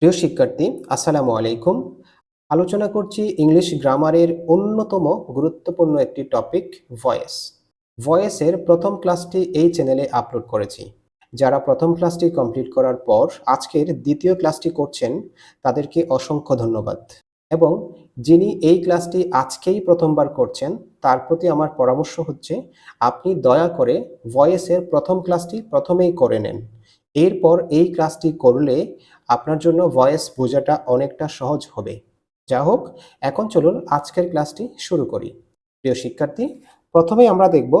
প্রিয় শিক্ষার্থী, আসসালামু আলাইকুম। আলোচনা করছি ইংলিশ গ্রামারের অন্যতম গুরুত্বপূর্ণ একটি টপিক ভয়েস। ভয়েসের প্রথম ক্লাসটি এই চ্যানেলে আপলোড করেছি। যারা প্রথম ক্লাসটি কমপ্লিট করার পর আজকের দ্বিতীয় ক্লাসটি করছেন তাদেরকে অসংখ্য ধন্যবাদ। এবং যিনি এই ক্লাসটি আজকেই প্রথমবার করছেন তার প্রতি আমার পরামর্শ হচ্ছে আপনি দয়া করে ভয়েসের প্রথম ক্লাসটি প্রথমেই করে নেন। এরপর এই ক্লাসটি করলে আপনার জন্য ভয়েস বোঝাটা অনেকটা সহজ হবে। যা হোক, এখন চলুন আজকের ক্লাসটি শুরু করি। প্রিয় শিক্ষার্থী, প্রথমেই আমরা দেখব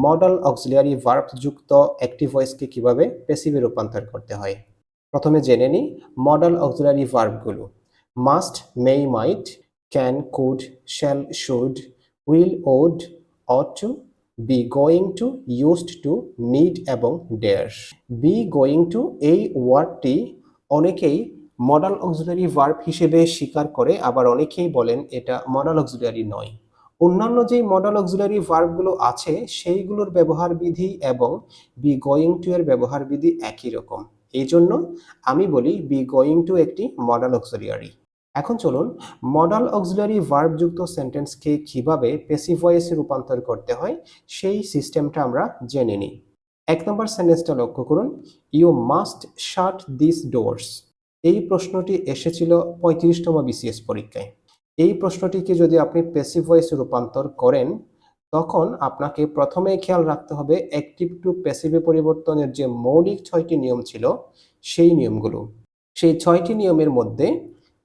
মডাল অক্সিলিয়ারি ভার্ব যুক্ত একটি ভয়েসকে কিভাবে প্যাসিভে রূপান্তর করতে হয়। প্রথমে জেনে নিই মডাল অক্সিলিয়ারি ভার্বগুলো। Must, may, might, can, could, shall, should, will, would, ought to, be going to, used to, need এবং ডেয়ার। বি গোয়িং টু এই ওয়ার্ডটি অনেকেই মডাল অক্সিলিয়ারি ভার্ব হিসেবে স্বীকার করে, আবার অনেকেই বলেন এটা মডাল অক্সিলিয়ারি নয়। অন্যান্য যেই মডাল অক্সিলিয়ারি ভার্বগুলো আছে সেইগুলোর ব্যবহার বিধি এবং বি গোয়িং টু এর ব্যবহার বিধি একই রকম। এই জন্য আমি বলি বি গোয়িং টু একটি মডাল অক্সিলিয়ারি। এখন চলুন মডাল অক্সিলিয়ারি ভার্ব যুক্ত সেন্টেন্সকে কিভাবে প্যাসিভ ভয়েসে রূপান্তর করতে হয় সেই সিস্টেমটা আমরা জেনে নিই। ১ নম্বর সেন্টেন্সটা লক্ষ্য করুন, you must shut this doors. এই প্রশ্নটি এসেছিল ৩৫তম বিসিএস পরীক্ষায়। এই প্রশ্নটিকে যদি আপনি প্যাসিভ ভয়েসে রূপান্তর করেন তখন আপনাকে প্রথমেই খেয়াল রাখতে হবে অ্যাক্টিভ টু প্যাসিভে পরিবর্তনের যে মৌলিক ৬টি নিয়ম ছিল সেই নিয়মগুলো। সেই ৬টি নিয়মের মধ্যে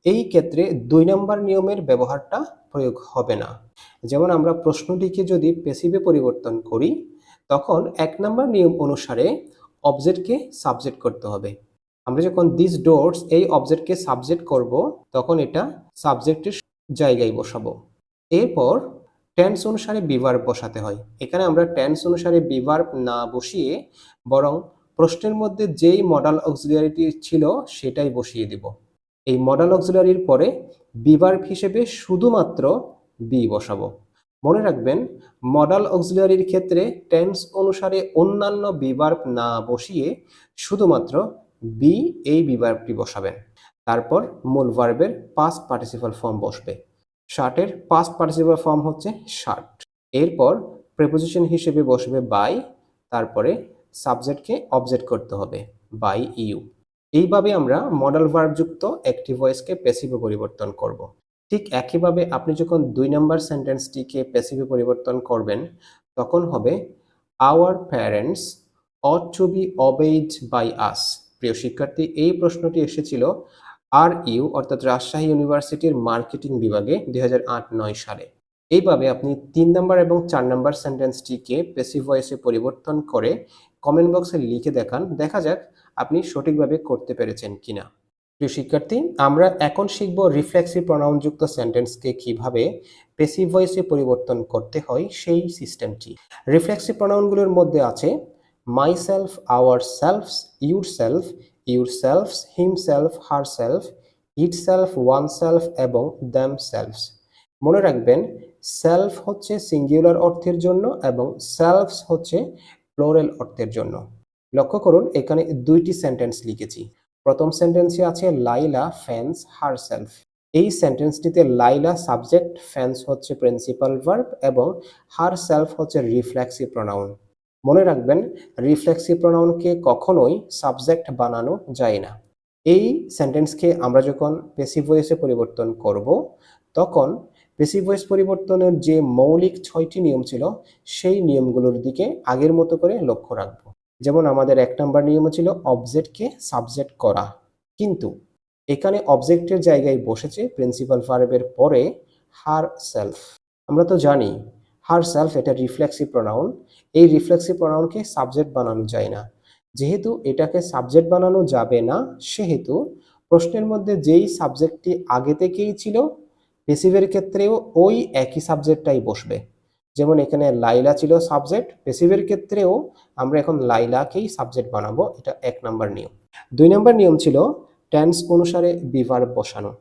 এই ক্ষেত্রে ২ নম্বর নিয়মের ব্যবহারটা প্রয়োগ হবে না। যেমন আমরা প্রশ্নটিকে যদি প্যাসিভে পরিবর্তন করি তখন ১ নম্বর নিয়ম অনুসারে অবজেক্টকে সাবজেক্ট করতে হবে। আমরা যখন দিস ডোরস এই অবজেক্টকে সাবজেক্ট করব তখন এটা সাবজেক্টের জায়গায় বসাবো। এরপর টেন্স অনুসারে বিভার্ব বসাতে হয়। এখানে আমরা টেন্স অনুসারে বিভার্ব না বসিয়ে বরং প্রশ্নের মধ্যে যেই মডাল অক্সিলিয়ারিটি ছিল সেটাই বসিয়ে দিব। এই মডাল অক্সিলিয়ারির পরে বিভার্ব হিসেবে শুধুমাত্র বি বসাবো। মনে রাখবেন মডাল অক্সিলিয়ারির ক্ষেত্রে টেন্স অনুসারে অন্যান্য বিভার্ব না বসিয়ে শুধুমাত্র বি এই বিভার্বটি বসাবেন। তারপর মূল ভার্বের পাস্ট পার্টিসিপাল ফর্ম বসবে। শার্টের পাস্ট পার্টিসিপাল ফর্ম হচ্ছে শার্ট। এরপর প্রিপোজিশন হিসেবে বসবে বাই, তারপরে সাবজেক্টকে অবজেক্ট করতে হবে বাই ইউ। এইভাবে আমরা মডাল ভার্ব যুক্ত অ্যাক্টিভ ভয়েসকে প্যাসিভে পরিবর্তন করব। ঠিক একইভাবে আপনি যখন ২ নম্বর সেন্টেন্সটিকে প্যাসিভে পরিবর্তন করবেন তখন হবে our parents ought to be obeyed by us. প্রিয় শিক্ষার্থী, এই প্রশ্নটি এসেছিল আর ইউ অর্থাৎ রাজশাহী ইউনিভার্সিটির মার্কেটিং বিভাগে ২০০৮-৯ সালে। এইভাবে আপনি ৩ নম্বর এবং ৪ নম্বর সেন্টেন্সটিকে প্যাসিভ ভয়েসে পরিবর্তন করে কমেন্ট বক্সে লিখে দেখান, দেখা যাক আপনি সঠিকভাবে করতে পেরেছেন কিনা। প্রিয় শিক্ষার্থী, আমরা এখন শিখব রিফ্লেক্সিভ প্রনাউনযুক্ত সেন্টেন্সকে কিভাবে প্যাসিভ ভয়েসে পরিবর্তন করতে হয় সেই সিস্টেমটি। রিফ্লেক্সিভ প্রনাউনগুলোর মধ্যে আছে myself, ourselves, yourself, yourselves, himself, herself, itself, oneself এবং দেমসেলফস। মনে রাখবেন সেলফ হচ্ছে সিঙ্গুলার অর্থের জন্য এবং সেলফস হচ্ছে প্লুরাল অর্থের জন্য। লক্ষ্য করুন এখানে ২টি সেন্টেন্স লিখেছি। প্রথম সেন্টেন্সে আছে লাইলা ফেন্স হারসেলফ। এই সেন্টেন্সটিতে লাইলা সাবজেক্ট, ফেন্স হচ্ছে প্রিন্সিপাল ভার্ব এবং হারসেলফ হচ্ছে রিফ্লেক্সিভ প্রোনাউন। মনে রাখবেন রিফ্লেক্সিভ প্রোনাউনকে কখনোই সাবজেক্ট বানানো যায় না। এই সেন্টেন্সকে আমরা যখন প্যাসিভ ভয়েসে পরিবর্তন করব তখন প্যাসিভ ভয়েস পরিবর্তনের যে মৌলিক ৬টি নিয়ম ছিল সেই নিয়মগুলোর দিকে আগের মতো করে লক্ষ্য রাখবো। যেমন আমাদের ১ নম্বর নিয়ম ছিল অবজেক্টকে সাবজেক্ট করা, কিন্তু এখানে অবজেক্টের জায়গায় বসেছে প্রিন্সিপাল ভার্বের পরে হার সেলফ। আমরা তো জানি হার সেলফ এটা রিফ্লেক্সিভ প্রোনাউন। এই রিফ্লেক্সিভ প্রোনাউনকে সাবজেক্ট বানানো যায় না। যেহেতু এটাকে সাবজেক্ট বানানো যাবে না সেহেতু প্রশ্নের মধ্যে যেই সাবজেক্টটি আগে থেকেই ছিল প্যাসিভের ক্ষেত্রেও ওই একই সাবজেক্টটাই বসবে। যেমন এখানে লাইলা ছিল সাবজেক্ট, প্যাসিভের ক্ষেত্রেও আমরা এখন লাইলাকেই সাবজেক্ট বানাবো। এটা ১ নম্বর নিয়ম। ২ নম্বর নিয়ম ছিল টেন্স অনুসারে বিভার্ব বসানো।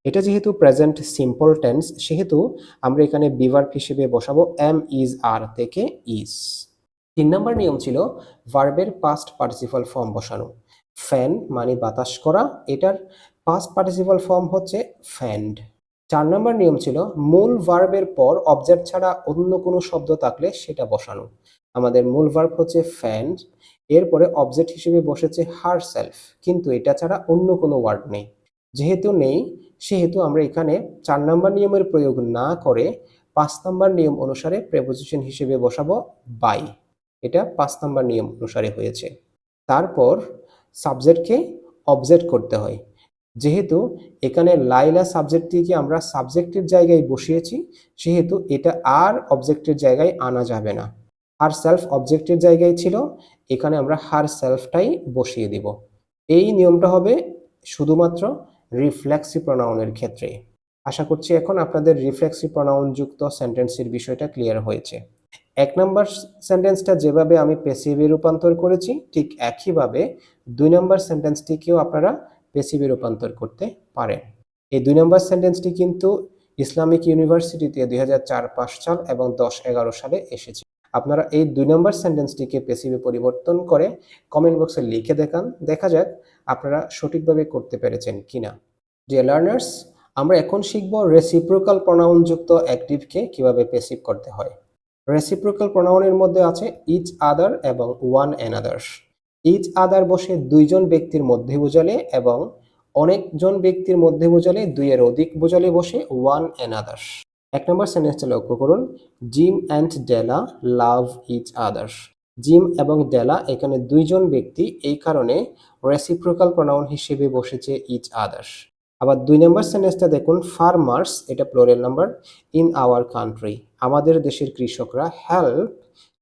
এটা যেহেতু প্রেজেন্ট সিম্পল টেন্স সেহেতু আমরা এখানে বিভার্ব হিসেবে বসাবো এম, ইজ, আর থেকে ইজ। ৩ নম্বর নিয়ম ছিল ভার্বের পাস্ট পার্টিসিপাল ফর্ম বসানো। ফ্যান মানে বাতাস করা, এটার পাস্ট পার্টিসিপাল ফর্ম হচ্ছে ফ্যান্ড। 4 নম্বর নিয়ম ছিল মূল ভার্বের পর অবজেক্ট ছাড়া অন্য কোনো শব্দ থাকলে সেটা বসানো। আমাদের মূল ভার্ব হচ্ছে ফ্যান্ড, এরপরে অবজেক্ট হিসেবে বসেছে হারসেলফ, কিন্তু এটা ছাড়া অন্য কোনো ওয়ার্ড নেই। যেহেতু নেই সেহেতু আমরা এখানে 4 নম্বর নিয়মের প্রয়োগ না করে 5 নম্বর নিয়ম অনুসারে প্রেপোজিশন হিসেবে বসাবো বাই। এটা 5 নম্বর নিয়ম অনুসারে হয়েছে। তারপর সাবজেক্টকে অবজেক্ট করতে হয়। যেহেতু এখানে লাইলা সাবজেক্টটিকে আমরা সাবজেক্টের জায়গায় বসিয়েছি, সেহেতু এটা আর অবজেক্টের জায়গায় আনা যাবে না। হার সেলফ অবজেক্টের জায়গায় ছিল, এখানে আমরা হার সেলফটাই বসিয়ে দিব। এই নিয়মটা হবে শুধুমাত্র রিফ্লেক্সিভ প্রোনাউনের ক্ষেত্রে। আশা করছি এখন আপনাদের রিফ্লেক্সিভ প্রোনাউন যুক্ত সেন্টেন্সের বিষয়টা ক্লিয়ার হয়েছে। 1 নম্বর সেন্টেন্সটা যেভাবে আমি প্যাসিভে রূপান্তর করেছি, ঠিক একইভাবে 2 নম্বর সেন্টেন্সটিকেও আপনারা প্যাসিভে রূপান্তর করতে পারেন। এই 2 নম্বর সেন্টেন্সটি কিন্তু ইসলামিক ইউনিভার্সিটিতে 2004-5 সাল এবং 10-11 সালে এসেছে। আপনারা এই 2 নম্বর সেন্টেন্সটিকে প্যাসিভে পরিবর্তন করে কমেন্ট বক্সে লিখে দেখান, দেখা যাক আপনারা সঠিকভাবে করতে পেরেছেন কিনা। ডিয়ার লার্নার্স, আমরা এখন শিখব রেসিপ্রোকাল প্রোনাউন যুক্ত অ্যাক্টিভকে কিভাবে প্যাসিভ করতে হয়। রেসিপ্রোকাল প্রোনাউনের মধ্যে আছে ইচ আদার এবং ওয়ান অ্যানাদার। ইচ আদার বসে দুইজন ব্যক্তির মধ্যে বোঝালে এবং অনেকজন ব্যক্তির মধ্যে বোঝালে, দুইয়ের অধিক বোঝালে বসে ওয়ান অ্যানাদার। 1 নম্বর সেন্টেন্সটা লক্ষ্য করুন, Jim and Della love each other. Jim এবং ডেলা এখানে দুইজন ব্যক্তি, এই কারণে রেসিপ্রোকাল প্রোনাউন হিসেবে বসেছে ইচ আদার। আবার 2 নম্বর সেন্টেন্সটা দেখুন, ফার্মার্স এটা plural number, in our country আমাদের দেশের কৃষকরা হেল্প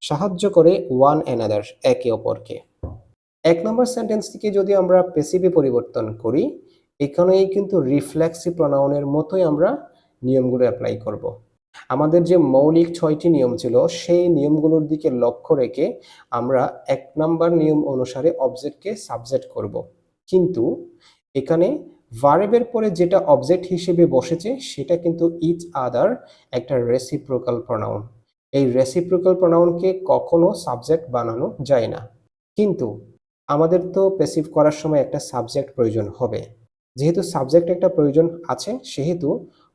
সাহায্য করে ওয়ান অ্যানাদার একে অপরকে। 1 নম্বর সেন্টেন্সটিকে যদি আমরা প্যাসিভে পরিবর্তন করি, এখানেই কিন্তু রিফ্লেক্সিভ প্রোনাউনের মতোই আমরা নিয়মগুলো অ্যাপ্লাই করব। আমাদের যে মৌলিক 6টি নিয়ম ছিল সেই নিয়মগুলোর দিকে লক্ষ্য রেখে আমরা 1 নম্বর নিয়ম অনুসারে অবজেক্টকে সাবজেক্ট করব। কিন্তু এখানে ভার্বের পরে যেটা অবজেক্ট হিসেবে বসেছে সেটা কিন্তু ইচ আদার একটা রেসিপ্রোকাল প্রোনাউন। এই রেসিপ্রোকাল প্রোনাউনকে কখনো সাবজেক্ট বানানো যায় না। কিন্তু আমাদের তো প্যাসিভ করার সময় একটা সাবজেক্ট প্রয়োজন হবে। যেহেতু সাবজেক্ট একটা প্রয়োজন আছে, সেহেতু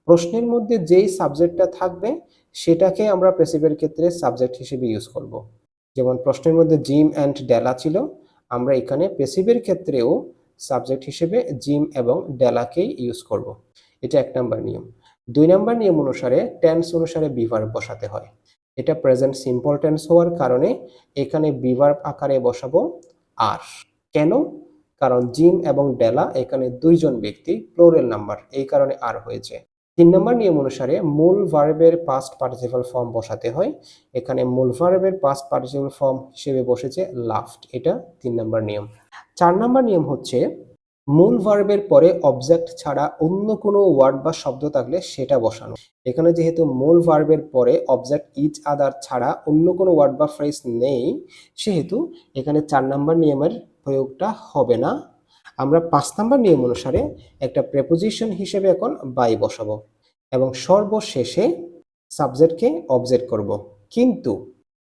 প্রশ্নের মধ্যে যেই সাবজেক্টটা থাকবে সেটাকে আমরা প্যাসিভের ক্ষেত্রে সাবজেক্ট হিসেবে ইউজ করব। যেমন প্রশ্নের মধ্যে জিম অ্যান্ড ডেলা ছিল, আমরা এখানে প্যাসিভের ক্ষেত্রেও সাবজেক্ট হিসেবে জিম এবং ডেলাকেই ইউজ করব। এটা 1 নম্বর নিয়ম। 2 নম্বর নিয়ম অনুসারে টেন্স অনুসারে বি ভার্ব বসাতে হয়। এটা প্রেজেন্ট সিম্পল টেন্স হওয়ার কারণে এখানে বি ভার্ব আকারে বসাবো আর। কেন? কারণ জিম এবং ডেলা এখানে দুইজন ব্যক্তি, প্লুরাল নাম্বার, এই কারণে আর হয়েছে। 3 নম্বর নিয়ম অনুসারে মূল ভার্বের পাস্ট পার্টিসিপাল ফর্ম বসাতে হয়। এখানে মূল ভার্বের পাস্ট পার্টিসিপাল ফর্ম হিসেবে বসেছে লাভড, এটা 3 নম্বর নিয়ম। 4 নম্বর নিয়ম হচ্ছে মূল ভার্বের পরে অবজেক্ট ছাড়া অন্য কোনো ওয়ার্ড বা শব্দ থাকলে সেটা বসানো। এখানে যেহেতু মূল ভার্বের পরে অবজেক্ট ইচ আদার ছাড়া অন্য কোনো ওয়ার্ড বা ফ্রেজ নেই, সেহেতু এখানে 4 নম্বর নিয়মের প্রয়োগটা হবে না। আমরা 5 নম্বর নিয়ম অনুসারে একটা প্রেপোজিশন হিসেবে এখন বাই বসাবো এবং সর্বশেষে সাবজেক্টকে অবজেক্ট করব। কিন্তু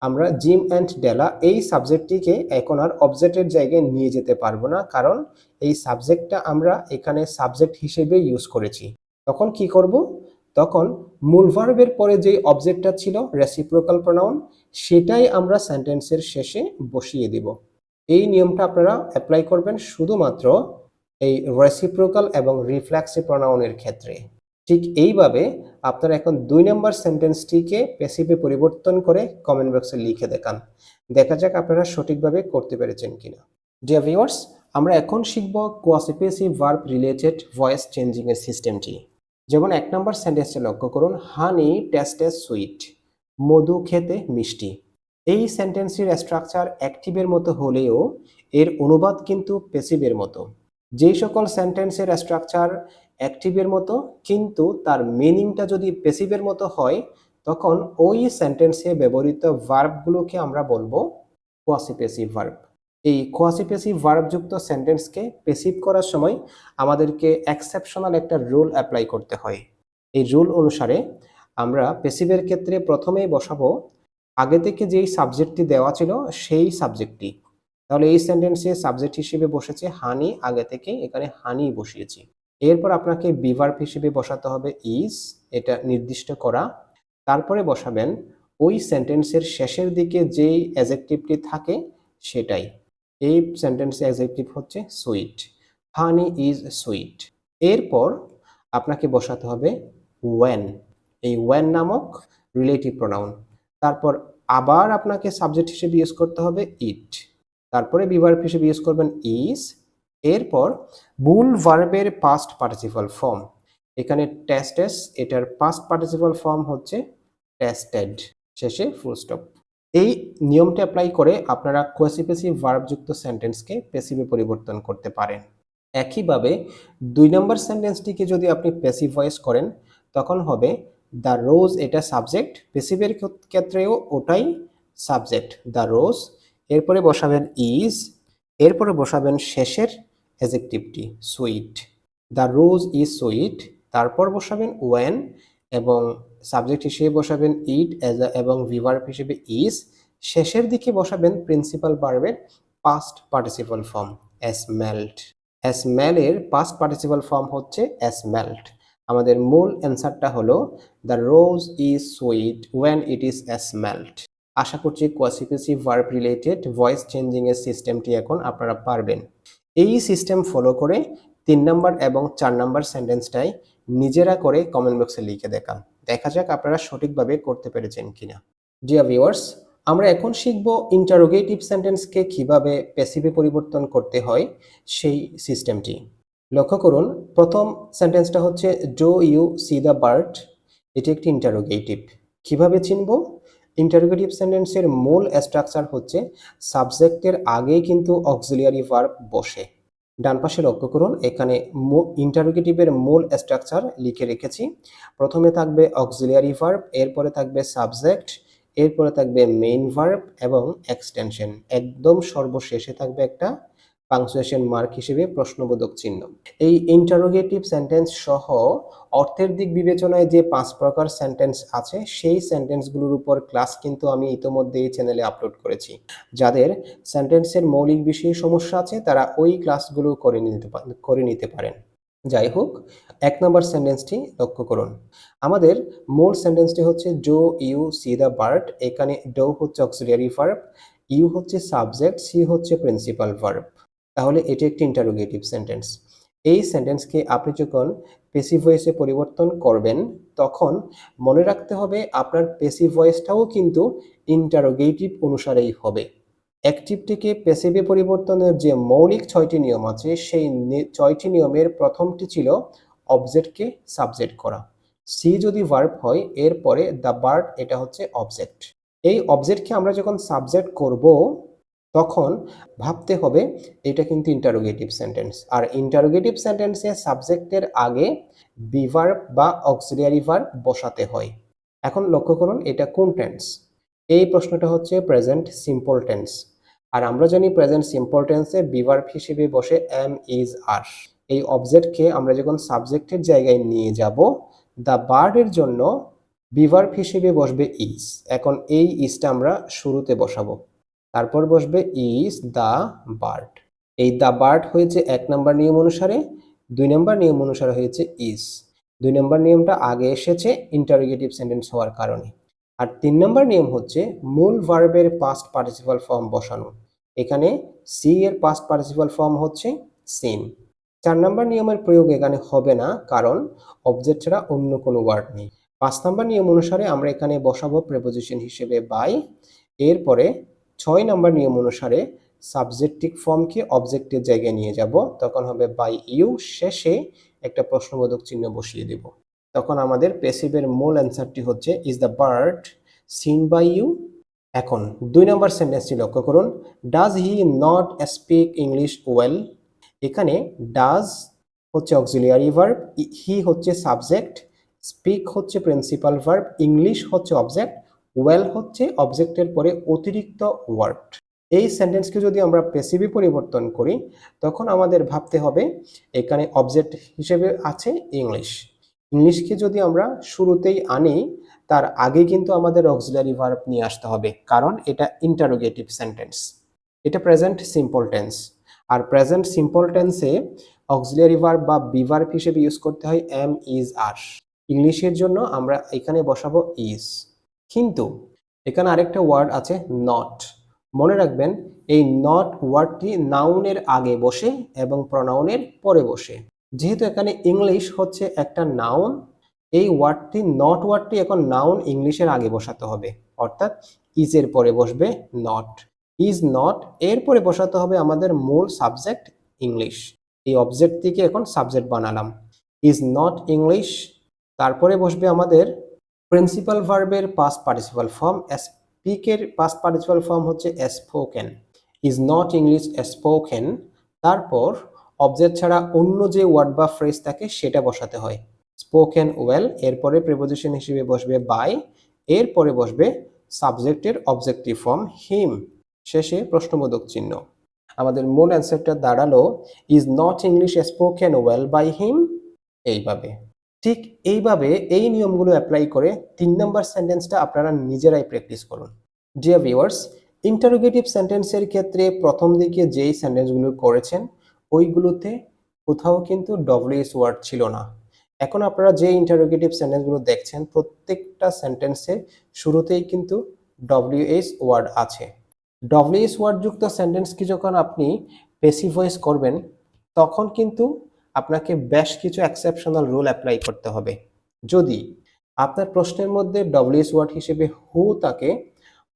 আমরা জিম অ্যান্ড ডেলা এই সাবজেক্টটিকে এখন আর অবজেক্টের জায়গায় নিয়ে যেতে পারবো না, কারণ এই সাবজেক্টটা আমরা এখানে সাবজেক্ট হিসেবে ইউজ করেছি। তখন কি করব? তখন মূল ভার্বের পরে যে অবজেক্টটা ছিল রেসিপ্রোকাল প্রোনাউন, সেটাই আমরা সেন্টেন্সের শেষে বসিয়ে দিব। এই নিয়মটা আপনারা অ্যাপ্লাই করবেন শুধুমাত্র এই রেসিপ্রোকাল এবং রিফ্লেক্সিভ প্রোনাউনের ক্ষেত্রে। ঠিক এইভাবে আপনারা এখন 2 নম্বর সেন্টেন্সটিকে প্যাসিভে পরিবর্তন করে কমেন্ট বক্সে লিখে দেখান, দেখা যাক আপনারা সঠিকভাবে করতে পেরেছেন কিনা। ডিয়ার ভিউয়ার্স, আমরা এখন শিখব কোয়াসিপেসিভ ভার্ব রিলেটেড ভয়েস চেঞ্জিং এর সিস্টেমটি। যেমন 1 নম্বর সেন্টেন্সে লক্ষ্য করুন, হানি টেস্টেড সুইট, মধু খেতে মিষ্টি। এই সেন্টেন্সের স্ট্রাকচার অ্যাক্টিভের মতো হলেও এর অনুবাদ কিন্তু প্যাসিভের মতো। যেই সকল সেন্টেন্সের স্ট্রাকচার অ্যাক্টিভের মতো কিন্তু তার মিনিংটা যদি প্যাসিভের মতো হয়, তখন ওই সেন্টেন্সে ব্যবহৃত ভার্বগুলোকে আমরা বলবো কোয়াসিপেসিভ ভার্ব। এই কোয়াসিপেসিভ ভার্বযুক্ত সেন্টেন্সকে প্যাসিভ করার সময় আমাদেরকে এক্সেপশনাল একটা রুল অ্যাপ্লাই করতে হয়। এই রুল অনুসারে আমরা প্যাসিভের ক্ষেত্রে প্রথমেই বসাবো আগে থেকে যেই সাবজেক্টটি দেওয়া ছিল সেই সাবজেক্টটি। তাহলে এই সেন্টেন্সে সাবজেক্ট হিসেবে বসেছে হানি, আগে থেকে এখানে হানি বসিয়েছি। এরপর আপনাকে বি ভার্ব হিসেবে বসাতে হবে ইজ, এটা নির্দিষ্ট করা। তারপরে বসাবেন ওই সেন্টেন্সের শেষের দিকে যেই অ্যাডজেক্টিভটি থাকে সেটাই। এই সেন্টেন্সের অ্যাডজেক্টিভ হচ্ছে সুইট, হানি ইজ সুইট। এরপর আপনাকে বসাতে হবে ওয়েন, এই ওয়েন নামক রিলেটিভ প্রোনাউন। তারপর আবার আপনাকে সাবজেক্ট হিসেবে ইউজ করতে হবে ইট, তারপরে বি ভার্ব হিসেবে ইউজ করবেন ইজ। এরপর মূল ভার্বের পাস্ট পার্টিসিপাল ফর্ম, এখানে টেস্টেস, এটার পাস্ট পার্টিসিপাল ফর্ম হচ্ছে টেস্টেড, শেষে ফুল স্টপ। এই নিয়মটা অ্যাপ্লাই করে আপনারা কোয়েসিভ ভার্ব যুক্ত সেন্টেন্সকে প্যাসিভে পরিবর্তন করতে পারেন। একইভাবে 2 নম্বর সেন্টেন্সটিকে যদি আপনি প্যাসিভ ভয়েস করেন তখন হবে দ্য রোজ, এটা সাবজেক্ট, প্যাসিভের ক্ষেত্রেও ওটাই সাবজেক্ট দ্য রোজ। এরপরে বসাবেন ইজ, এরপরে বসাবেন শেষের অ্যাডজেক্টিভটি sweet, the rose is sweet. তারপর বসাবেন ওয়েন এবং সাবজেক্ট হিসেবে বসাবেন ইট এবং ভার্ব হিসেবে ইজ। শেষের দিকে বসাবেন প্রিন্সিপাল ভার্বের পাস্ট পার্টিসিপাল ফর্ম স্মেলড। স্মেলের পাস্ট পার্টিসিপাল ফর্ম হচ্ছে স্মেলড। আমাদের মূল অ্যান্সারটা হলো the rose is sweet when it is smelled. আশা করছি quasi passive verb related voice changing এর সিস্টেমটি এখন আপনারা পারবেন। এই সিস্টেম ফলো করে 3 নম্বর এবং 4 নম্বর সেন্টেন্সটাই নিজেরা করে কমেন্ট বক্সে লিখে দেখান, দেখা যাক আপনারা সঠিকভাবে করতে পেরেছেন কিনা। ডিয়ার ভিউয়ার্স, আমরা এখন শিখব ইন্টারোগেটিভ সেন্টেন্সকে কিভাবে প্যাসিভে পরিবর্তন করতে হয় সেই সিস্টেমটি। লক্ষ্য করুন, প্রথম সেন্টেন্সটা হচ্ছে do you see the bird, এটি একটি ইন্টারোগেটিভ। কিভাবে চিনব? ইন্টারোগেটিভ সেন্টেন্সের মূল স্ট্রাকচার হচ্ছে সাবজেক্টের আগেই কিন্তু অক্সিলিয়ারি ভার্ব বসে। ডান পাশে লক্ষ্য করুন, এখানে ইন্টারোগেটিভের মূল স্ট্রাকচার লিখে রেখেছি। প্রথমে থাকবে অক্সিলিয়ারি ভার্ব, এরপরে থাকবে সাবজেক্ট, এরপরে থাকবে মেইন ভার্ব এবং এক্সটেনশন, একদম সর্বশেষে থাকবে একটা পাংচুয়েশন মার্ক হিসেবে প্রশ্নবোধক চিহ্ন। এই ইন্টারোগেটিভ সেন্টেন্স সহ অর্থের দিক বিবেচনায় যে 5 প্রকার সেন্টেন্স আছে সেই সেন্টেন্সগুলোর উপর ক্লাস কিন্তু আমি ইতোমধ্যে এই চ্যানেলে আপলোড করেছি। যাদের সেন্টেন্সের মৌলিক বিষয়ে সমস্যা আছে তারা ওই ক্লাসগুলো করে নিতে পারেন। যাই হোক, 1 নম্বর সেন্টেন্সটি লক্ষ্য করুন। আমাদের মূল সেন্টেন্সটি হচ্ছে do you see the bird. এখানে ডু হচ্ছে অক্সিলিয়ারি ভার্ব, ইউ হচ্ছে সাবজেক্ট, সি হচ্ছে প্রিন্সিপাল ভার্ব। তাহলে এটি একটি ইন্টারোগেটিভ সেন্টেন্স। এই সেন্টেন্সকে আপনি যখন প্যাসিভ ভয়েসে পরিবর্তন করবেন তখন মনে রাখতে হবে আপনার প্যাসিভ ভয়েসটাও কিন্তু ইন্টারোগেটিভ অনুসারেই হবে। অ্যাকটিভটিকে প্যাসিভে পরিবর্তনের যে মৌলিক 6টি নিয়ম আছে সেই 6টি নিয়মের প্রথমটি ছিল অবজেক্টকে সাবজেক্ট করা। সি যদি ভার্ব হয় এরপরে দ্য বার্ড, এটা হচ্ছে অবজেক্ট। এই অবজেক্টকে আমরা যখন সাবজেক্ট করব তখন ভাবতে হবে এটা কিন্তু ইন্টারোগেটিভ সেন্টেন্স, আর ইন্টারোগেটিভ সেন্টেন্সে সাবজেক্টের আগে বি ভার্ব বা অক্সিলিয়ারি ভার্ব বসাতে হয়। এখন লক্ষ্য করুন এটা কোন টেন্স? এই প্রশ্নটা হচ্ছে প্রেজেন্ট সিম্পল টেন্স, আর আমরা জানি প্রেজেন্ট সিম্পল টেন্সে বি ভার্ব হিসেবে বসে এম ইজ আর। এই অবজেক্টকে আমরা যখন সাবজেক্টের জায়গায় নিয়ে যাব দ্য বার্ডের জন্য বি ভার্ব হিসেবে বসবে ইজ। এখন এই ইজটা আমরা শুরুতে বসাবো, তারপর বসবে ইজ দ্য বার্ড। এই দ্য বার্ড হয়েছে 1 নম্বর নিয়ম অনুসারে, 2 নম্বর নিয়ম অনুসারে হয়েছে ইজ। 2 নম্বর নিয়মটা আগে এসেছে ইন্টারোগেটিভ সেন্টেন্স হওয়ার কারণে। আর 3 নম্বর নিয়ম হচ্ছে মূল ভার্বের পাস্ট পার্টিসিপাল ফর্ম বসানো। এখানে সি এর পাস্ট পার্টিসিপাল ফর্ম হচ্ছে সিন। 4 নম্বর নিয়মের প্রয়োগ এখানে হবে না কারণ অবজেক্ট ছাড়া অন্য কোনো ওয়ার্ড নেই। 5 নম্বর নিয়ম অনুসারে আমরা এখানে বসাবো প্রিপোজিশন হিসেবে বাই। এরপরে 6 নম্বর নিয়ম অনুসারে সাবজেক্টিভ ফর্মকে অবজেক্টের জায়গায় নিয়ে যাব, তখন হবে বাই ইউ, শেষে একটা প্রশ্নবোধক চিহ্ন বসিয়ে দেব। তখন আমাদের প্যাসিভের মূল অ্যান্সারটি হচ্ছে is the bird seen by you. এখন 2 নম্বর সেন্টেন্সটি লক্ষ্য করুন, does he not speak English well. এখানে ডাজ হচ্ছে অক্সিলিয়ারি ভার্ব, হি হচ্ছে সাবজেক্ট, স্পিক হচ্ছে প্রিন্সিপাল ভার্ব, ইংলিশ হচ্ছে অবজেক্ট, ওয়েল হচ্ছে অবজেক্টের পরে অতিরিক্ত ওয়ার্ড। এই সেন্টেন্সকে যদি আমরা প্যাসিভে পরিবর্তন করি তখন আমাদের ভাবতে হবে এখানে অবজেক্ট হিসেবে আছে ইংলিশ। ইংলিশকে যদি আমরা শুরুতেই আনি তার আগে কিন্তু আমাদের অক্সিলারি ভার্ব নিয়ে আসতে হবে কারণ এটা ইন্টারোগেটিভ সেন্টেন্স। এটা প্রেজেন্ট সিম্পল টেন্স, আর প্রেজেন্ট সিম্পল টেন্সে অক্সিলিয়ারি ভার্ব বা বি ভার্ব হিসেবে ইউজ করতে হয় এম, ইজ, আর। ইংলিশের জন্য আমরা এখানে বসাবো ইজ। কিন্তু এখানে আরেকটা ওয়ার্ড আছে নট। মনে রাখবেন এই নট ওয়ার্ডটি নাউনের আগে বসে এবং প্রনাউনের পরে বসে। যেহেতু এখানে ইংলিশ হচ্ছে একটা নাউন, এই ওয়ার্ডটি নট ওয়ার্ডটি এখন নাউন ইংলিশের আগে বসাতে হবে, অর্থাৎ ইজ এর পরে বসবে নট। ইজ নট এর পরে বসাতে হবে আমাদের মূল সাবজেক্ট ইংলিশ। এই অবজেক্টটিকে এখন সাবজেক্ট বানালাম, ইজ নট ইংলিশ। তারপরে বসবে আমাদের প্রিন্সিপাল ভার্বের পাস্ট পার্টিসিপাল ফর্ম। স্পিকের পাস্ট পার্টিসিপাল ফর্ম হচ্ছে spoken. Is not English spoken. তারপর অবজেক্ট ছাড়া অন্য যে ওয়ার্ড বা ফ্রেজ থাকে সেটা বসাতে হয়, স্পোকেন ওয়েল। এরপরে প্রিপোজিশন হিসেবে বসবে বাই। এরপরে বসবে সাবজেক্টের অবজেক্টিভ ফর্ম হিম। শেষে প্রশ্নবোধক চিহ্ন। আমাদের মূল অ্যান্সারটা দাঁড়ালো is not English spoken well by him. এইভাবে, ঠিক এইভাবে এই নিয়মগুলো অ্যাপ্লাই করে 3 নম্বর সেন্টেন্সটা আপনারা নিজেরাই প্র্যাকটিস করুন। ডিয়ার ভিউয়ার্স, ইন্টারোগেটিভ সেন্টেন্সের ক্ষেত্রে প্রথম দিকে যেই সেন্টেন্সগুলো করেছেন ওইগুলোতে কোথাও কিন্তু ডব্লিউএস ওয়ার্ড ছিল না। এখন আপনারা যে ইন্টারোগেটিভ সেন্টেন্সগুলো দেখছেন প্রত্যেকটা সেন্টেন্সে শুরুতেই কিন্তু ডব্লিউএস ওয়ার্ড আছে। ডব্লিউএস ওয়ার্ড যুক্ত সেন্টেন্সকে যখন আপনি প্যাসিভ ভয়েস করবেন তখন কিন্তু আপনাকে বেশ কিছু এক্সেপশনাল রুল অ্যাপ্লাই করতে হবে। যদি আপনার প্রশ্নের মধ্যে ডব্লিউএস ওয়ার্ড হিসেবে হু থাকে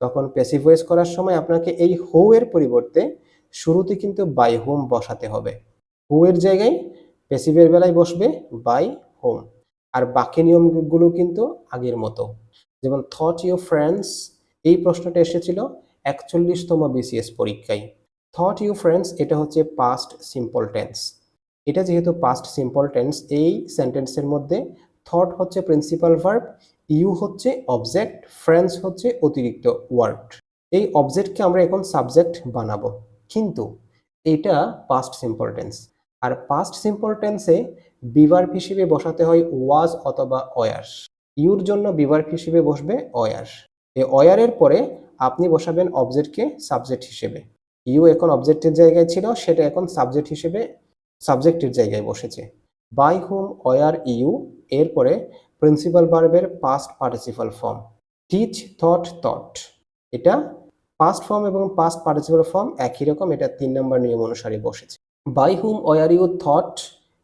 তখন প্যাসিভ ভয়েস করার সময় আপনাকে এই হু এর পরিবর্তে শুরুতে কিন্তু বাই হোম বসাতে হবে। হু এর জায়গায় প্যাসিভের বেলায় বসবে বাই হোম। আর বাকি নিয়মগুলো কিন্তু আগের মতো। যেমন থট ইউর ফ্রেন্ডস, এই প্রশ্নটা এসেছিল 41তম বিসিএস পরীক্ষায়। থট ইউ ফ্রেন্ডস এটা হচ্ছে পাস্ট সিম্পল টেন্স। এটা যেহেতু পাস্ট সিম্পল টেন্স, এই সেন্টেন্সের মধ্যে থট হচ্ছে প্রিন্সিপাল ভার্ব, ইউ হচ্ছে অবজেক্ট, ফ্রেন্ডস হচ্ছে অতিরিক্ত ওয়ার্ড। এই অবজেক্টকে আমরা এখন সাবজেক্ট বানাবো, কিন্তু এটা পাস্ট সিম্পল টেন্স। আর পাস্ট সিম্পল টেন্সে বিভার্ব হিসেবে বসাতে হয় ওয়াজ অথবা ওয়ার। ইউর জন্য বিভার্ব হিসেবে বসবে ওয়ার। এই ওয়ারের পরে আপনি বসাবেন অবজেক্টকে সাবজেক্ট হিসেবে। ইউ এখন অবজেক্টের জায়গায় ছিল, সেটা এখন সাবজেক্ট হিসেবে সাবজেক্টের জায়গায় বসেছে। বাই হুম ওয়ার ইউ, এরপরে প্রিন্সিপাল ভার্বের past participle form teach thought thought. এটা পাস্ট ফর্ম এবং পাস্ট পার্টিসিপাল ফর্ম একই রকম, এটা 3 নম্বর নিয়ম অনুসারে বসেছে। By whom were you thought,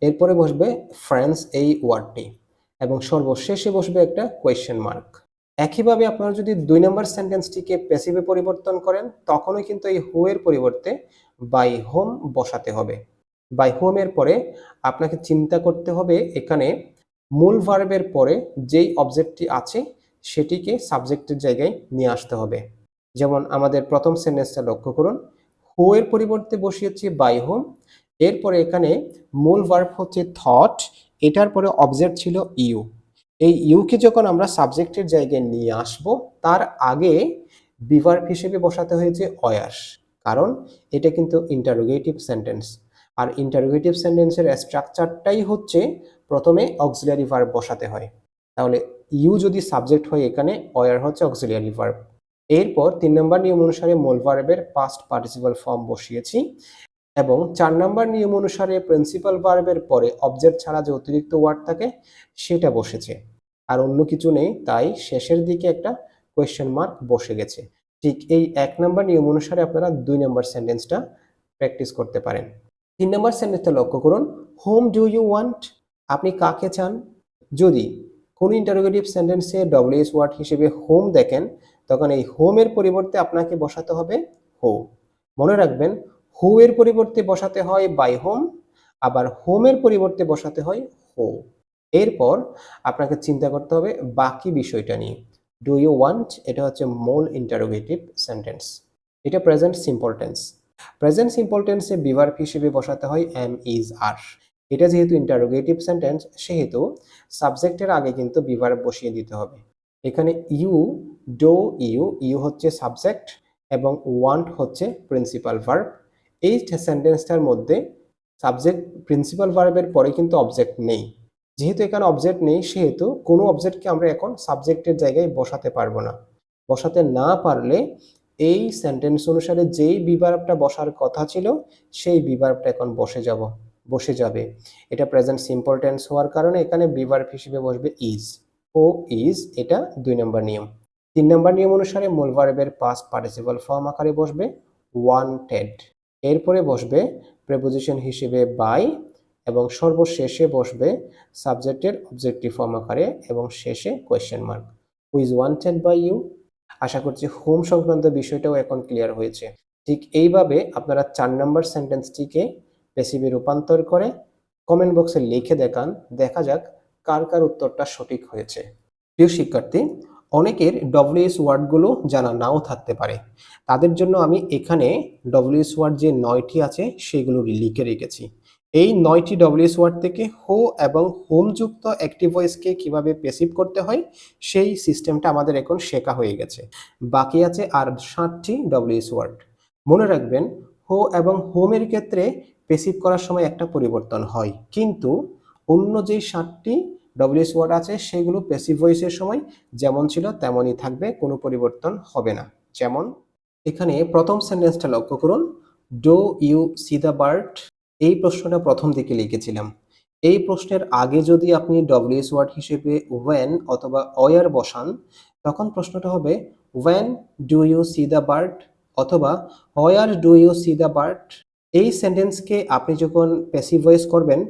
এরপরে বসবে ফ্রেন্ডস এই ওয়ার্ডটি, এবং সর্বশেষে বসবে একটা কোয়েশ্চেন মার্ক। একইভাবে আপনারা যদি 2 নম্বর সেন্টেন্সটিকে প্যাসিভে পরিবর্তন করেন তখনও কিন্তু এই হু এর পরিবর্তে বাই হোম বসাতে হবে। বাই হোম এর পরে আপনাকে চিন্তা করতে হবে এখানে মূল ভার্বের পরে যেই অবজেক্টটি আছে সেটিকে সাবজেক্টের জায়গায় নিয়ে আসতে হবে। যেমন আমাদের প্রথম সেন্টেন্সটা লক্ষ্য করুন, হু এর পরিবর্তে বসিয়েছি বাই হোম, এরপরে এখানে মূল ভার্ব হচ্ছে থট, এটার পরে অবজেক্ট ছিল ইউ। এই ইউকে যখন আমরা সাবজেক্টের জায়গায় নিয়ে আসব তার আগে বিভার্ব হিসেবে বসাতে হয়েছে ওয়ার, কারণ এটা কিন্তু ইন্টারোগেটিভ সেন্টেন্স। আর ইন্টারোগেটিভ সেন্টেন্সের স্ট্রাকচারটাই হচ্ছে প্রথমে অক্সিলিয়ারি ভার্ব বসাতে হয়। তাহলে ইউ যদি সাবজেক্ট হয় এখানে ওয়ার হচ্ছে অক্সিলিয়ারি ভার্ব। এরপর 3 নম্বর নিয়ম অনুসারে মূল ভার্বের পাস্ট পার্টিসিপাল ফর্ম বসিয়েছি, এবং 4 নম্বর নিয়ম অনুসারে প্রিন্সিপাল ভার্বের পরে অবজেক্ট ছাড়া যে অতিরিক্ত ওয়ার্ড থাকে সেটা বসেছে। আর অন্য কিছু নেই, তাই শেষের দিকে একটা কোয়েশ্চেন মার্ক বসে গেছে। ঠিক এই 1 নম্বর নিয়ম অনুসারে আপনারা 2 নম্বর সেন্টেন্সটা প্র্যাকটিস করতে পারেন। 3 নম্বর সেন্টেন্সটা লক্ষ্য করুন, হোম ডু ইউ ওয়ান্ট, আপনি কাকে চান। যদি কোন ইন্টারোগেটিভ সেন্টেন্সে ডব্লিউএস ওয়ার্ড হিসেবে হোম দেখেন তখন এই হোমের পরিবর্তে আপনাকে বসাতে হবে হু। মনে রাখবেন হু এর পরিবর্তে বসাতে হয় বাই হোম, আবার হোমের পরিবর্তে বসাতে হয় হু। এরপর আপনাকে চিন্তা করতে হবে বাকি বিষয়টা নিয়ে। ডু ইউ ওয়ান্ট এটা হচ্ছে মূল ইন্টারোগেটিভ সেন্টেন্স, এটা present simple tense. Present simple টেন্সে বিভার্ব হিসেবে বসাতে হয় এম, ইজ, আর। এটা যেহেতু ইন্টারোগেটিভ সেন্টেন্স সেহেতু সাবজেক্টের আগে কিন্তু বিভার্ব বসিয়ে দিতে হবে। এখানে ইউ, ডো ইউ, ইউ হচ্ছে সাবজেক্ট এবং ওয়ান্ট হচ্ছে প্রিন্সিপাল ভার্ব। এই সেন্টেন্সটার মধ্যে সাবজেক্ট প্রিন্সিপাল ভার্বের পরে কিন্তু অবজেক্ট নেই। যেহেতু এখানে অবজেক্ট নেই সেহেতু কোনো অবজেক্টকে আমরা এখন সাবজেক্টের জায়গায় বসাতে পারবো না। বসাতে না পারলে এই সেন্টেন্স অনুসারে যেই বিভার্বটা বসার কথা ছিল সেই বিভার্বটা এখন বসে যাব। বসে যাবে। এটা প্রেজেন্ট সিম্পল টেন্স হওয়ার কারণে এখানে বি ভার্ব হিসেবে বসবে ইজ। ও ইজ, এটা 2 নম্বর নিয়ম। 3 নম্বর নিয়ম অনুসারে মূল ভার্বের পাস্ট পার্টিসিপল ফর্ম আকারে বসবে ওয়ান্টেড। এরপরে বসবে প্রিপোজিশন হিসেবে বাই এবং সর্বশেষে বসবে সাবজেক্টের অবজেক্টিভ ফর্ম আকারে এবং শেষে question mark. Who is wanted by you. আশা করছি হোম সংক্রান্ত বিষয়টাও এখন ক্লিয়ার হয়েছে। ঠিক এইভাবে আপনারা 4 নম্বর সেন্টেন্সটিকে প্যাসিভে রূপান্তর করে কমেন্ট বক্সে লিখে দেখান, দেখা যাক কার কার উত্তরটা সঠিক হয়েছে। প্রিয় শিক্ষার্থী, অনেকের ডব্লিউএস ওয়ার্ডগুলো জানা নাও থাকতে পারে। তাদের জন্য আমি এখানে ডব্লিউএস ওয়ার্ড যে 9টি আছে সেগুলো লিখে রেখেছি। এই 9টি ডব্লিউএস ওয়ার্ড থেকে হো এবং হোম যুক্ত অ্যাক্টিভ ভয়েসকে কিভাবে প্যাসিভ করতে হয় সেই সিস্টেমটা আমাদের এখন শেখা হয়ে গেছে। বাকি আছে আর 7টি ডব্লিউএস ওয়ার্ড। মনে রাখবেন, হো এবং হোমের ক্ষেত্রে প্যাসিভ করার সময় একটা পরিবর্তন হয়, কিন্তু অন্য যে 7টি ডব্লিউএস ওয়ার্ড আছে সেগুলো প্যাসিভ ভয়েসের সময় যেমন ছিল তেমনই থাকবে, কোনো পরিবর্তন হবে না। যেমন এখানে প্রথম সেন্টেন্সটা লক্ষ্য করুন, do you see the bird. এই প্রশ্নটা প্রথম দিকে লিখেছিলাম। এই প্রশ্নের আগে যদি আপনি ডব্লিউএস ওয়ার্ড হিসেবে ওয়েন অথবা ওয়ার বসান, তখন প্রশ্নটা হবে when do you see the bird অথবা where do you see the bird. এই সেন্টেন্সকে আপনি যখন প্যাসিভ ভয়েস করবেন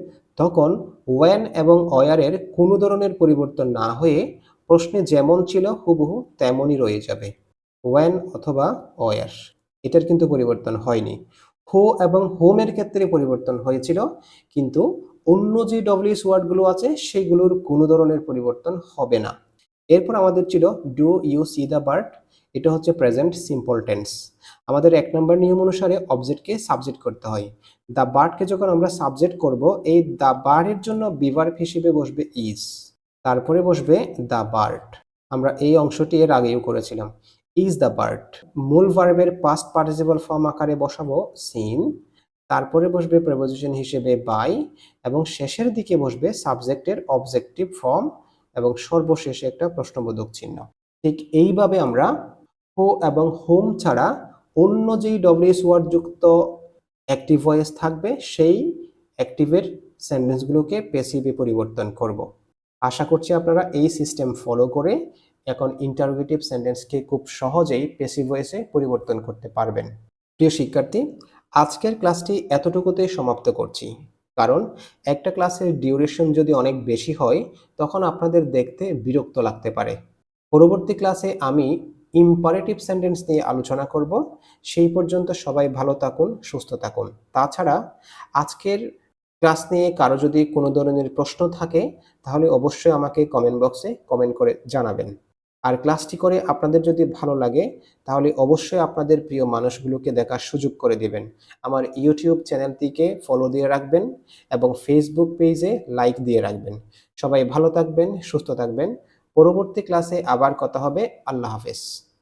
তখন ওয়েন এবং ওয়ারের কোনো ধরনের পরিবর্তন না হয়ে প্রশ্নে যেমন ছিল হুবহু তেমনই রয়ে যাবে, ওয়েন অথবা ওয়ার। এটার কিন্তু পরিবর্তন হয়নি। হো এবং হোমের ক্ষেত্রে পরিবর্তন হয়েছিল, কিন্তু অন্য যে ডব্লিউএস ওয়ার্ডগুলো আছে সেগুলোর কোনো ধরনের পরিবর্তন হবে না। এরপর আমাদের ছিল do you see the bird. এটা হচ্ছে প্রেজেন্ট সিম্পল টেন্স। আমাদের 1 নম্বর নিয়ম অনুসারে অবজেক্টকে সাবজেক্ট করতে হয়। দ্য বার্ডকে যখন আমরা সাবজেক্ট করব, এই দ্য বার্ডের জন্য বি ভার্ব হিসেবে বসবে ইজ, তারপরে বসবে দ্য বার্ড। আমরা এই অংশটি এর আগেও করেছিলাম। Is the bird. মূল ভার্বের পাস্ট পার্টিসিপল ফর্ম আকারে বসাবো সিন, তারপরে বসবে প্রিপোজিশন হিসেবে বাই এবং শেষের দিকে বসবে সাবজেক্টের অবজেক্টিভ ফর্ম এবং সর্বশেষে একটা প্রশ্নবোধক চিহ্ন। ঠিক এইভাবে আমরা হো এবং হোম ছাড়া অন্য যেই ডব্লিউএস ওয়ার্ড যুক্ত অ্যাক্টিভ ভয়েস থাকবে সেই অ্যাক্টিভের সেন্টেন্সগুলোকে প্যাসিভে পরিবর্তন করব। আশা করছি আপনারা এই সিস্টেম ফলো করে এখন ইন্টারোগেটিভ সেন্টেন্সকে খুব সহজেই প্যাসিভ ভয়েসে পরিবর্তন করতে পারবেন। প্রিয় শিক্ষার্থী, আজকের ক্লাসটি এতটুকুতেই সমাপ্ত করছি, কারণ একটা ক্লাসের ডিউরেশন যদি অনেক বেশি হয় তখন আপনাদের দেখতে বিরক্ত লাগতে পারে। পরবর্তী ক্লাসে আমি ইম্পারেটিভ সেন্টেন্স নিয়ে আলোচনা করব। সেই পর্যন্ত সবাই ভালো থাকুন, সুস্থ থাকুন। তাছাড়া আজকের ক্লাস নিয়ে কারো যদি কোনো ধরনের প্রশ্ন থাকে তাহলে অবশ্যই আমাকে কমেন্ট বক্সে কমেন্ট করে জানাবেন। আর ক্লাসটি করে আপনাদের যদি ভালো লাগে তাহলে অবশ্যই আপনাদের প্রিয় মানুষগুলোকে দেখার সুযোগ করে দিবেন। আমার ইউটিউব চ্যানেলটিকে ফলো দিয়ে রাখবেন এবং ফেসবুক পেজে লাইক দিয়ে রাখবেন। সবাই ভালো থাকবেন, সুস্থ থাকবেন। পরবর্তী ক্লাসে আবার কথা হবে। আল্লাহ হাফেজ।